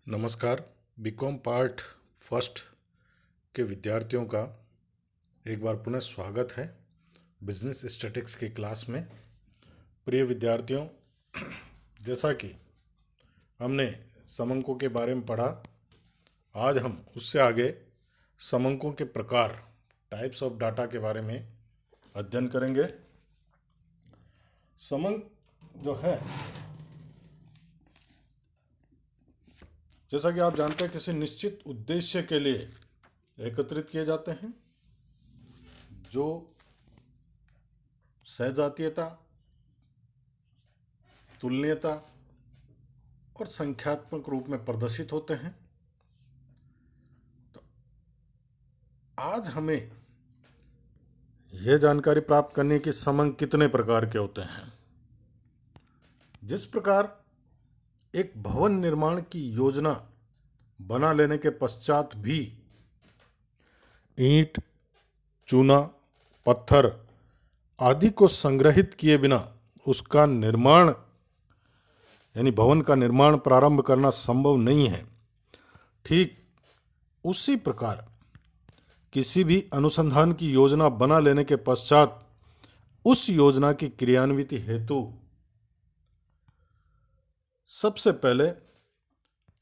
नमस्कार। BCom part first के विद्यार्थियों का एक बार पुनः स्वागत है बिजनेस स्टैटिक्स की क्लास में। प्रिय विद्यार्थियों, जैसा कि हमने समंकों के बारे में पढ़ा, आज हम उससे आगे समंकों के प्रकार, टाइप्स ऑफ डाटा के बारे में अध्ययन करेंगे। समंक जो है, जैसा कि आप जानते हैं, किसी निश्चित उद्देश्य के लिए एकत्रित किए जाते हैं, जो सहजातीयता, तुलनीयता और संख्यात्मक रूप में प्रदर्शित होते हैं। तो आज हमें यह जानकारी प्राप्त करनी है कि समंक कितने प्रकार के होते हैं। जिस प्रकार एक भवन निर्माण की योजना बना लेने के पश्चात भी ईंट, चूना, पत्थर आदि को संग्रहित किए बिना उसका निर्माण यानी भवन का निर्माण प्रारंभ करना संभव नहीं है, ठीक उसी प्रकार किसी भी अनुसंधान की योजना बना लेने के पश्चात उस योजना की क्रियान्विति हेतु सबसे पहले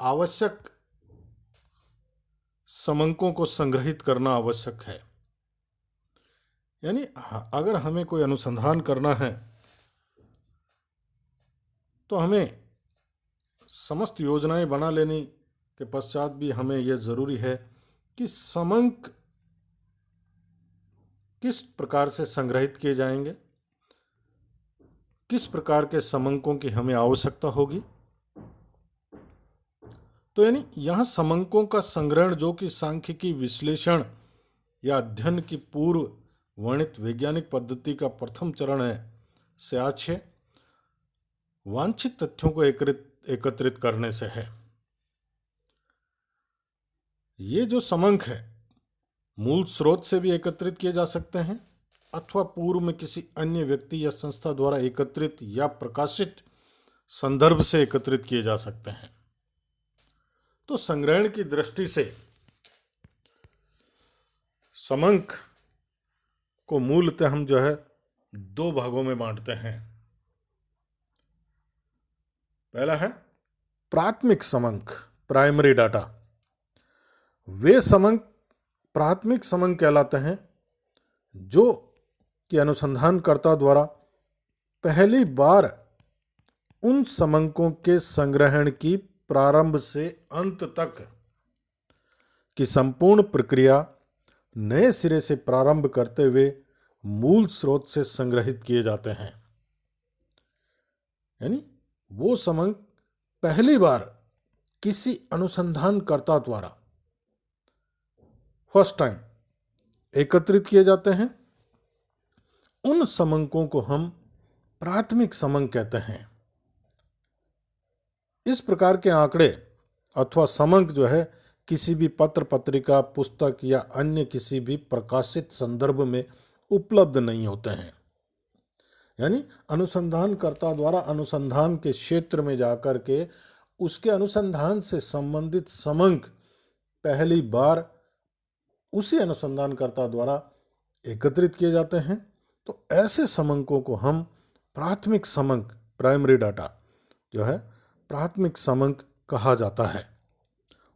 आवश्यक समंकों को संग्रहित करना आवश्यक है। यानी अगर हमें कोई अनुसंधान करना है तो हमें समस्त योजनाएं बना लेने के पश्चात भी हमें यह जरूरी है कि समंक किस प्रकार से संग्रहित किए जाएंगे, किस प्रकार के समंकों की हमें आवश्यकता होगी। तो यानी यहाँ समंकों का संग्रहण, जो कि सांख्यिकी विश्लेषण या अध्ययन की पूर्व वर्णित वैज्ञानिक पद्धति का प्रथम चरण है, से आच्छे वांछित तथ्यों को एकत्रित करने से है। ये जो समंक है, मूल स्रोत से भी एकत्रित किए जा सकते हैं अथवा पूर्व में किसी अन्य व्यक्ति या संस्था द्वारा एकत्रित या प्रकाशित संदर्भ से एकत्रित किए जा सकते हैं। तो संग्रहण की दृष्टि से समंक को मूलतः हम जो है दो भागों में बांटते हैं। पहला है प्राथमिक समंक, प्राइमरी डाटा। वे समंक प्राथमिक समंक कहलाते हैं जो कि अनुसंधानकर्ता द्वारा पहली बार उन समंकों के संग्रहण की प्रारंभ से अंत तक की संपूर्ण प्रक्रिया नए सिरे से प्रारंभ करते हुए मूल स्रोत से संग्रहित किए जाते हैं। यानी वो समंक पहली बार किसी अनुसंधानकर्ता द्वारा फर्स्ट टाइम एकत्रित किए जाते हैं, उन समंकों को हम प्राथमिक समंक कहते हैं। इस प्रकार के आंकड़े अथवा समंक जो है किसी भी पत्र पत्रिका, पुस्तक या अन्य किसी भी प्रकाशित संदर्भ में उपलब्ध नहीं होते हैं। यानी अनुसंधानकर्ता द्वारा अनुसंधान के क्षेत्र में जाकर के उसके अनुसंधान से संबंधित समंक पहली बार उसी अनुसंधानकर्ता द्वारा एकत्रित किए जाते हैं। तो ऐसे समंकों को हम प्राथमिक समंक, प्राइमरी डाटा जो है प्राथमिक समंक कहा जाता है।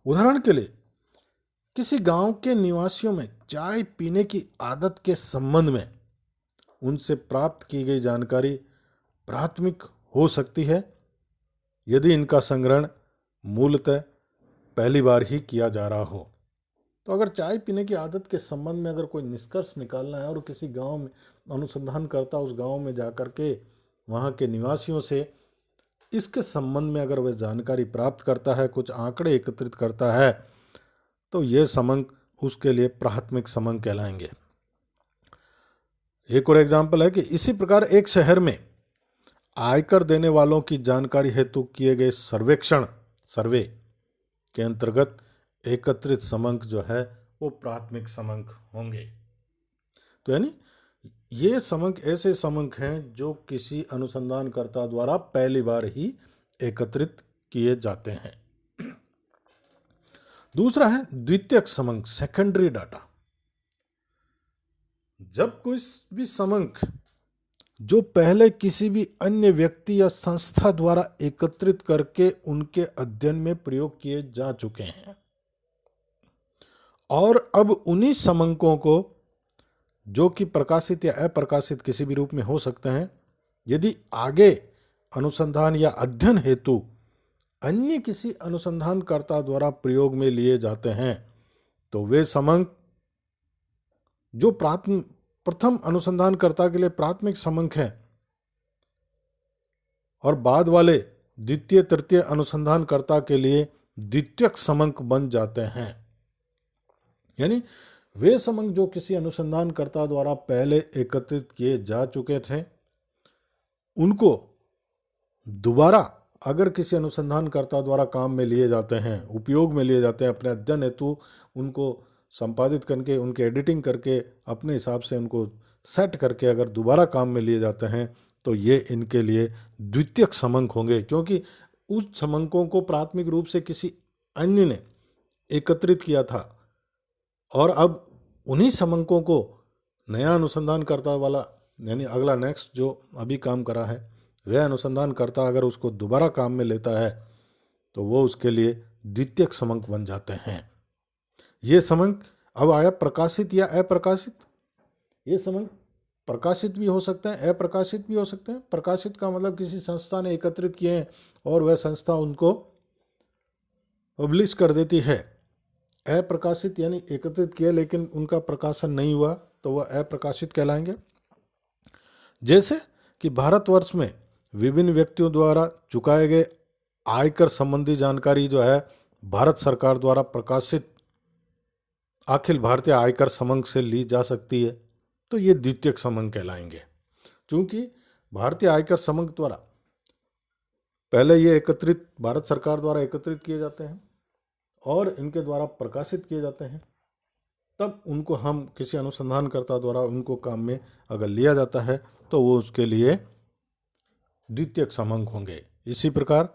उदाहरण के लिए, किसी गांव के निवासियों में चाय पीने की आदत के संबंध में उनसे प्राप्त की गई जानकारी प्राथमिक हो सकती है यदि इनका संग्रहण मूलतः पहली बार ही किया जा रहा हो। तो अगर चाय पीने की आदत के संबंध में अगर कोई निष्कर्ष निकालना है और किसी गांव में अनुसंधानकर्ता उस गांव में जाकर के वहां के निवासियों से इसके संबंध में अगर वह जानकारी प्राप्त करता है, कुछ आंकड़े एकत्रित करता है, तो यह समंक उसके लिए प्राथमिक समंक कहलाएंगे। एक और एग्जाम्पल है कि इसी प्रकार एक शहर में आयकर देने वालों की जानकारी हेतु किए गए सर्वे के अंतर्गत एकत्रित समंक जो है वो प्राथमिक समंक होंगे। तो यानी ये समंक ऐसे समंक हैं जो किसी अनुसंधानकर्ता द्वारा पहली बार ही एकत्रित किए जाते हैं। दूसरा है द्वितीयक समंक, सेकेंडरी डाटा। जब कोई भी समंक जो पहले किसी भी अन्य व्यक्ति या संस्था द्वारा एकत्रित करके उनके अध्ययन में प्रयोग किए जा चुके हैं और अब उन्हीं समंकों को, जो कि प्रकाशित या अप्रकाशित किसी भी रूप में हो सकते हैं, यदि आगे अनुसंधान या अध्ययन हेतु अन्य किसी अनुसंधानकर्ता द्वारा प्रयोग में लिए जाते हैं, तो वे समंक जो प्रथम अनुसंधानकर्ता के लिए प्राथमिक समंक है और बाद वाले द्वितीय तृतीय अनुसंधानकर्ता के लिए द्वितीयक समंक बन जाते हैं। यानी वे समंक जो किसी अनुसंधानकर्ता द्वारा पहले एकत्रित किए जा चुके थे, उनको दोबारा अगर किसी अनुसंधानकर्ता द्वारा काम में लिए जाते हैं, उपयोग में लिए जाते हैं, अपने अध्ययन हेतु उनको संपादित करके, उनके एडिटिंग करके, अपने हिसाब से उनको सेट करके अगर दोबारा काम में लिए जाते हैं, तो ये इनके लिए द्वितीयक समंक होंगे, क्योंकि उस समंकों को प्राथमिक रूप से किसी अन्य ने एकत्रित किया था और अब उन्हीं समंकों को नया अनुसंधानकर्ता वाला, यानी अगला नेक्स्ट जो अभी काम करा है, वह अनुसंधानकर्ता अगर उसको दोबारा काम में लेता है, तो वो उसके लिए द्वितीयक समंक बन जाते हैं। ये समंक अब आया प्रकाशित या अप्रकाशित। ये समंक प्रकाशित भी हो सकते हैं, अप्रकाशित भी हो सकते हैं। प्रकाशित का मतलब किसी संस्था ने एकत्रित किए हैं और वह संस्था उनको पब्लिश कर देती है। अप्रकाशित यानी एकत्रित किए लेकिन उनका प्रकाशन नहीं हुआ, तो वह अप्रकाशित कहलाएंगे। जैसे कि भारतवर्ष में विभिन्न व्यक्तियों द्वारा चुकाए गए आयकर संबंधी जानकारी जो है भारत सरकार द्वारा प्रकाशित अखिल भारतीय आयकर समंक से ली जा सकती है, तो ये द्वितीयक समंक कहलाएंगे। चूंकि भारतीय आयकर समंक द्वारा पहले ये एकत्रित भारत सरकार द्वारा एकत्रित किए जाते हैं और इनके द्वारा प्रकाशित किए जाते हैं, तब उनको हम किसी अनुसंधानकर्ता द्वारा उनको काम में अगर लिया जाता है तो वो उसके लिए द्वितीयक समंक होंगे। इसी प्रकार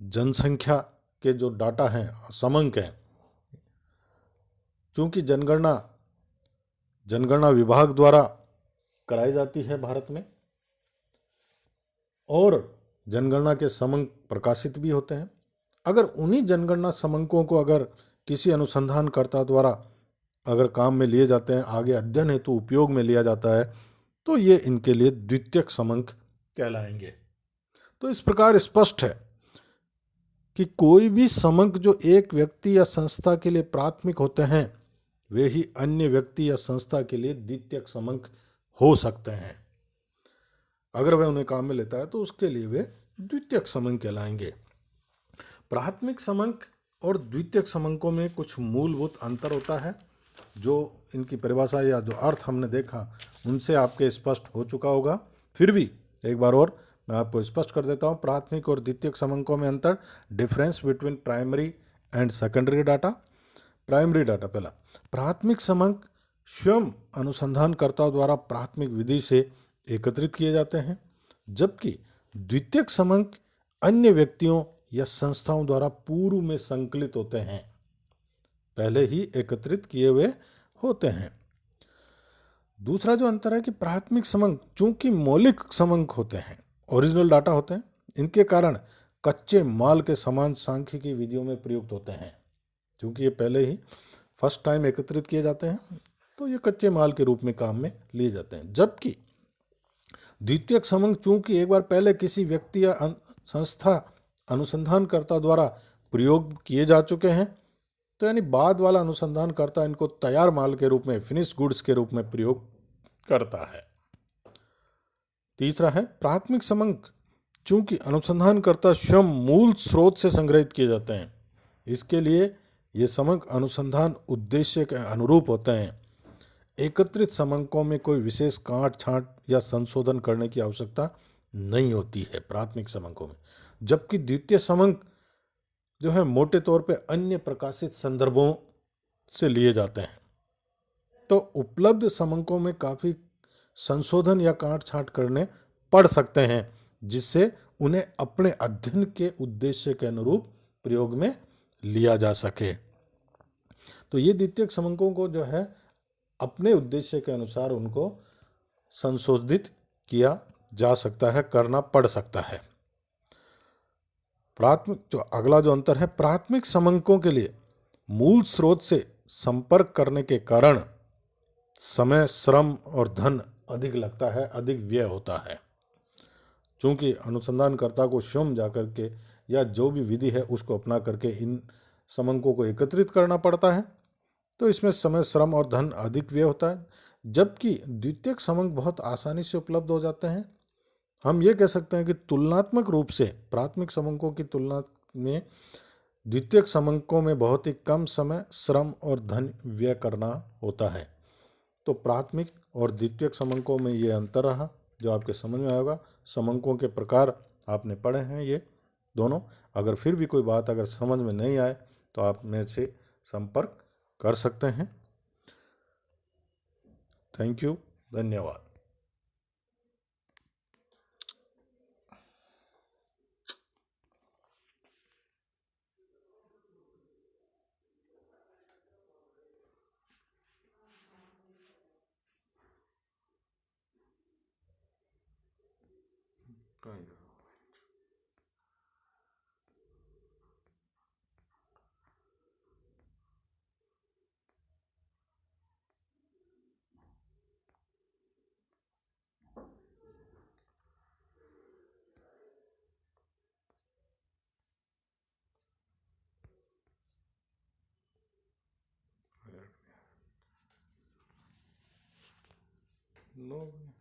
जनसंख्या के जो डाटा हैं, समंक हैं, चूंकि जनगणना विभाग द्वारा कराई जाती है भारत में और जनगणना के समंक प्रकाशित भी होते हैं, अगर उन्हीं जनगणना समंकों को अगर किसी अनुसंधानकर्ता द्वारा अगर काम में लिए जाते हैं, आगे अध्ययन हेतु उपयोग में लिया जाता है, तो ये इनके लिए द्वितीयक समंक कहलाएंगे। तो इस प्रकार स्पष्ट है कि कोई भी समंक जो एक व्यक्ति या संस्था के लिए प्राथमिक होते हैं, वे ही अन्य व्यक्ति या संस्था के लिए द्वितीयक समंक हो सकते हैं। अगर वह उन्हें काम में लेता है तो उसके लिए वे द्वितीयक समंक कहलाएंगे। प्राथमिक समंक और द्वितीयक समंकों में कुछ मूलभूत अंतर होता है, जो इनकी परिभाषा या जो अर्थ हमने देखा उनसे आपके स्पष्ट हो चुका होगा। फिर भी एक बार और मैं आपको स्पष्ट कर देता हूँ। प्राथमिक और द्वितीयक समंकों में अंतर, difference between primary and secondary data. Primary data, पहला, प्राथमिक समंक स्वयं अनुसंधानकर्ता द्वारा प्राथमिक विधि से एकत्रित किए जाते हैं, जबकि द्वितीयक समंक अन्य व्यक्तियों या संस्थाओं द्वारा पूर्व में संकलित होते हैं, पहले ही एकत्रित किए हुए होते हैं। दूसरा जो अंतर है कि प्राथमिक समंक चूंकि मौलिक समंक होते हैं, ओरिजिनल डाटा होते हैं, इनके कारण कच्चे माल के समान सांख्यिकी विधियों में प्रयुक्त होते हैं। क्योंकि ये पहले ही फर्स्ट टाइम एकत्रित किए जाते हैं, तो ये कच्चे माल के रूप में काम में लिए जाते हैं। जबकि द्वितीयक समंक चूंकि एक बार पहले किसी व्यक्ति या संस्था अनुसंधानकर्ता द्वारा प्रयोग किए जा चुके हैं, तो यानी बाद वाला अनुसंधानकर्ता इनको तैयार माल के रूप में, फिनिश गुड्स के रूप में प्रयोग करता है। तीसरा है प्राथमिक समंक चूंकि अनुसंधानकर्ता स्वयं मूल स्रोत से संग्रहित किए जाते हैं, इसके लिए ये समंक अनुसंधान उद्देश्य के अनुरूप होते हैं। एकत्रित समंकों में कोई विशेष काट छांट या संशोधन करने की आवश्यकता नहीं होती है प्राथमिक समंकों में, जबकि द्वितीय समंक जो है मोटे तौर पे अन्य प्रकाशित संदर्भों से लिए जाते हैं। तो उपलब्ध समंकों में काफ़ी संशोधन या काट छांट करने पड़ सकते हैं, जिससे उन्हें अपने अध्ययन के उद्देश्य के अनुरूप प्रयोग में लिया जा सके। तो ये द्वितीयक समंकों को जो है अपने उद्देश्य के अनुसार उनको संशोधित किया जा सकता है, करना पड़ सकता है। प्राथमिक जो अगला जो अंतर है, प्राथमिक समंकों के लिए मूल स्रोत से संपर्क करने के कारण समय, श्रम और धन अधिक लगता है, अधिक व्यय होता है। चूंकि अनुसंधानकर्ता को स्वयं जाकर के या जो भी विधि है उसको अपना करके इन समंकों को एकत्रित करना पड़ता है, तो इसमें समय, श्रम और धन अधिक व्यय होता है। जबकि द्वितीयक समंक बहुत आसानी से उपलब्ध हो जाते हैं। हम ये कह सकते हैं कि तुलनात्मक रूप से प्राथमिक समंकों की तुलना में द्वितीयक समंकों में बहुत ही कम समय, श्रम और धन व्यय करना होता है। तो प्राथमिक और द्वितीयक समंकों में ये अंतर रहा जो आपके समझ में आएगा। समंकों के प्रकार आपने पढ़े हैं ये दोनों। अगर फिर भी कोई बात अगर समझ में नहीं आए तो आप मेरे से संपर्क कर सकते हैं। थैंक यू, धन्यवाद। No.